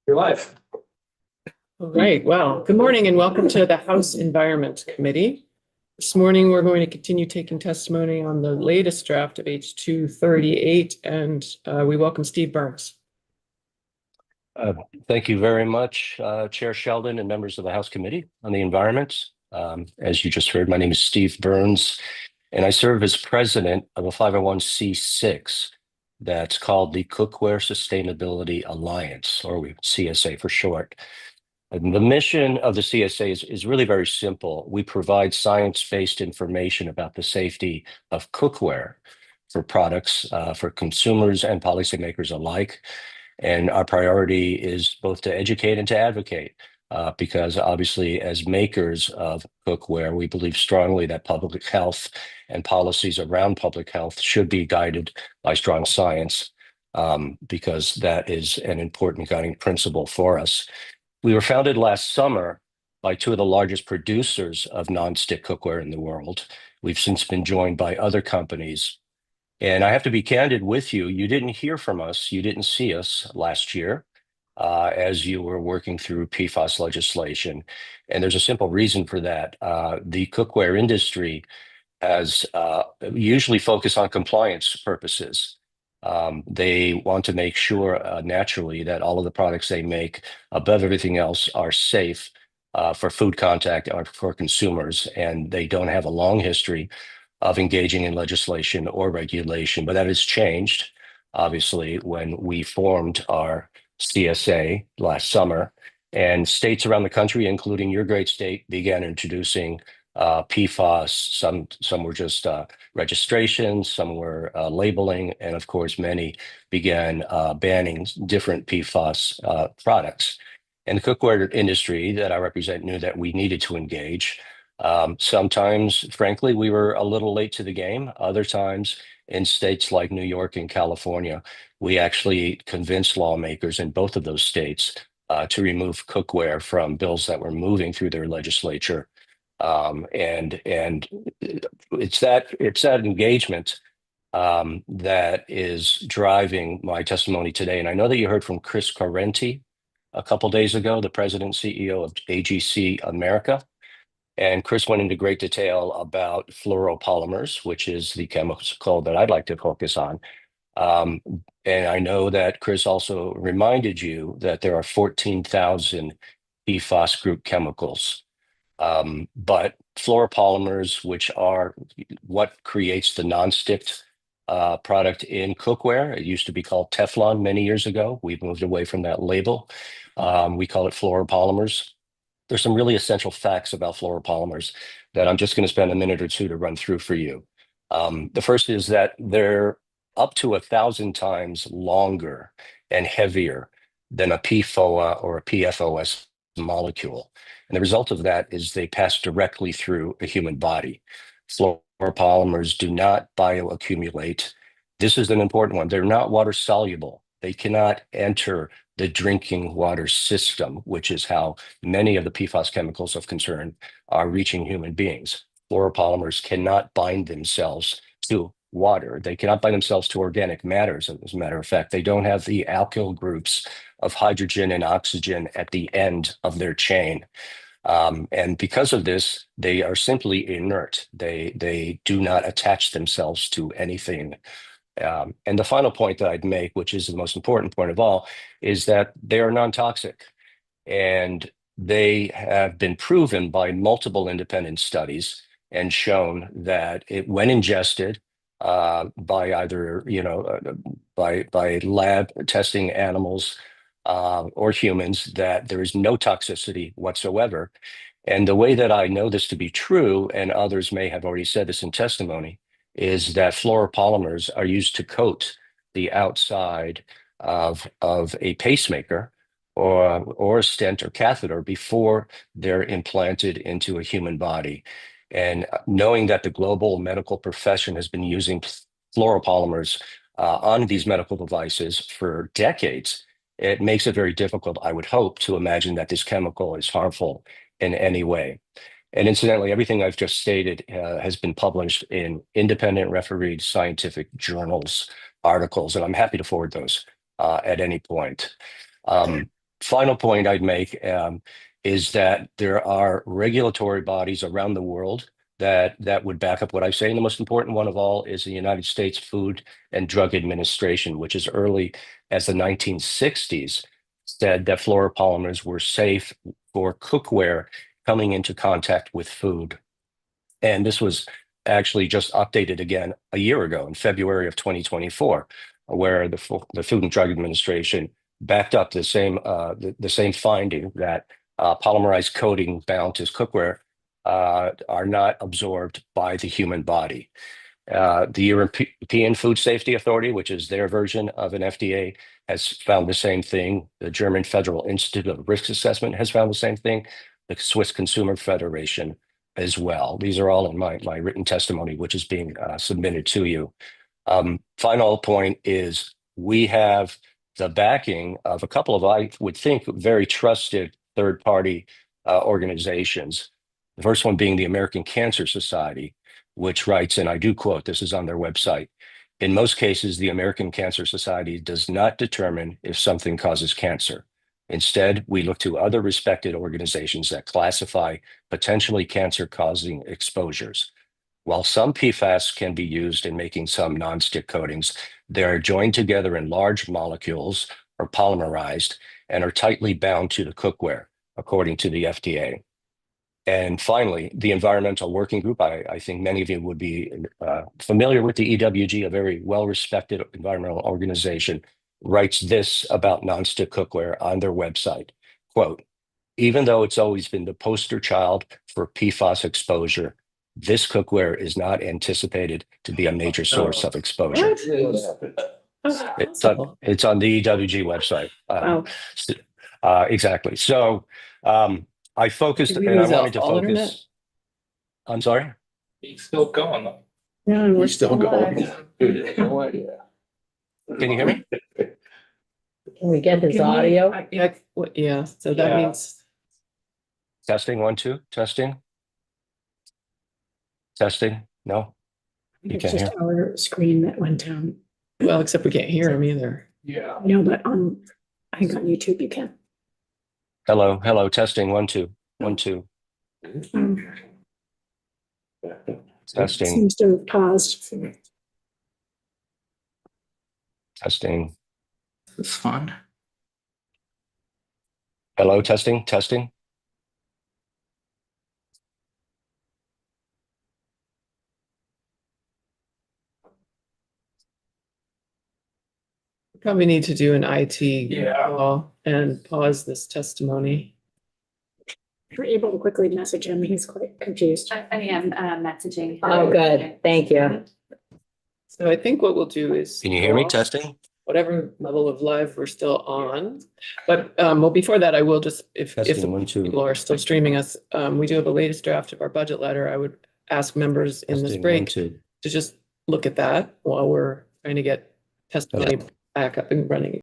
You're live. All right, well, good morning and welcome to the House Environment Committee. This morning, we're going to continue taking testimony on the latest draft of H 238, and we welcome Steve Burns. Thank you very much, Chair Sheldon and members of the House Committee on the Environment. As you just heard, my name is Steve Burns, and I serve as president of a 501c6 that's called the Cookware Sustainability Alliance, or CSA for short. And the mission of the CSA is really very simple. We provide science-based information about the safety of cookware for products, for consumers and policymakers alike. And our priority is both to educate and to advocate, because obviously as makers of cookware, we believe strongly that public health and policies around public health should be guided by strong science, because that is an important guiding principle for us. We were founded last summer by two of the largest producers of nonstick cookware in the world. We've since been joined by other companies. And I have to be candid with you, you didn't hear from us, you didn't see us last year as you were working through PFAS legislation. And there's a simple reason for that. The cookware industry has usually focused on compliance purposes. They want to make sure naturally that all of the products they make above everything else are safe for food contact or for consumers, and they don't have a long history of engaging in legislation or regulation. But that has changed, obviously, when we formed our CSA last summer, and states around the country, including your great state, began introducing PFAS. Some were just registrations, some were labeling, and of course, many began banning different PFAS products. And the cookware industry that I represent knew that we needed to engage. Sometimes, frankly, we were a little late to the game. Other times, in states like New York and California, we actually convinced lawmakers in both of those states to remove cookware from bills that were moving through their legislature. And it's that engagement that is driving my testimony today. And I know that you heard from Chris Correnti a couple days ago, the president and CEO of AGC America. And Chris went into great detail about fluoropolymers, which is the chemical that I'd like to focus on. And I know that Chris also reminded you that there are 14,000 PFAS group chemicals. But fluoropolymers, which are what creates the nonstick product in cookware, it used to be called Teflon many years ago. We've moved away from that label. We call it fluoropolymers. There's some really essential facts about fluoropolymers that I'm just going to spend a minute or two to run through for you. The first is that they're up to 1,000 times longer and heavier than a PFOA or a PFOS molecule. And the result of that is they pass directly through a human body. Fluoropolymers do not bioaccumulate. This is an important one. They're not water soluble. They cannot enter the drinking water system, which is how many of the PFAS chemicals of concern are reaching human beings. Fluoropolymers cannot bind themselves to water. They cannot bind themselves to organic matters, as a matter of fact. They don't have the alkyl groups of hydrogen and oxygen at the end of their chain. And because of this, they are simply inert. They do not attach themselves to anything. And the final point that I'd make, which is the most important point of all, is that they are non-toxic. And they have been proven by multiple independent studies and shown that when ingested by either, by lab testing animals or humans, that there is no toxicity whatsoever. And the way that I know this to be true, and others may have already said this in testimony, is that fluoropolymers are used to coat the outside of a pacemaker or a stent or catheter before they're implanted into a human body. And knowing that the global medical profession has been using fluoropolymers on these medical devices for decades, it makes it very difficult, I would hope, to imagine that this chemical is harmful in any way. And incidentally, everything I've just stated has been published in independent refereed scientific journals, articles, and I'm happy to forward those at any point. final point I'd make is that there are regulatory bodies around the world that would back up what I say. And the most important one of all is the United States Food and Drug Administration, which as early as the 1960s said that fluoropolymers were safe for cookware coming into contact with food. And this was actually just updated again a year ago in February of 2024, where the Food and Drug Administration backed up the same finding that polymerized coating bound to cookware are not absorbed by the human body. The European Food Safety Authority, which is their version of an FDA, has found the same thing. The German Federal Institute of Risk Assessment has found the same thing. The Swiss Consumer Federation as well. These are all in my written testimony, which is being submitted to you. Final point is we have the backing of a couple of, I would think, very trusted third-party organizations. The first one being the American Cancer Society, which writes, and I do quote, this is on their website, "In most cases, the American Cancer Society does not determine if something causes cancer. Instead, we look to other respected organizations that classify potentially cancer-causing exposures. While some PFAS can be used in making some nonstick coatings, they are joined together in large molecules or polymerized and are tightly bound to the cookware, according to the FDA. And finally, the Environmental Working Group, I think many of you would be familiar with the EWG, a very well-respected environmental organization, writes this about nonstick cookware on their website, quote, "Even though it's always been the poster child for PFAS exposure, this cookware is not anticipated to be a major source of exposure." It's on the EWG website. Exactly. So I focused Did we and I lose wanted to all focus. internet? I'm sorry? He's still going. Yeah, we're Still going. Can you hear me? Can we get his audio? Yeah, so that Yeah. means, Testing, 1, 2, testing. Testing, no? You It's can't just hear? our screen that went down. well, except we can't hear him either. Yeah. No, but I think on YouTube you can. Hello, testing, 1, 2, 1, 2, testing, Seems to have paused. testing. It's fun. Hello, testing, testing. Probably need to do an IT Yeah. call and pause this testimony. If you're able to quickly message him, he's quite confused. I am messaging. Oh, good. Thank you. So I think what we'll do is. Can you hear me? Testing? Whatever level of live we're still on. But well, before that, I will just, if Testing, 1, 2. people are still streaming us, we do have a latest draft of our budget letter. I would ask members in this Testing, 1, break 2. to just look at that while we're trying to get testimony back up and running.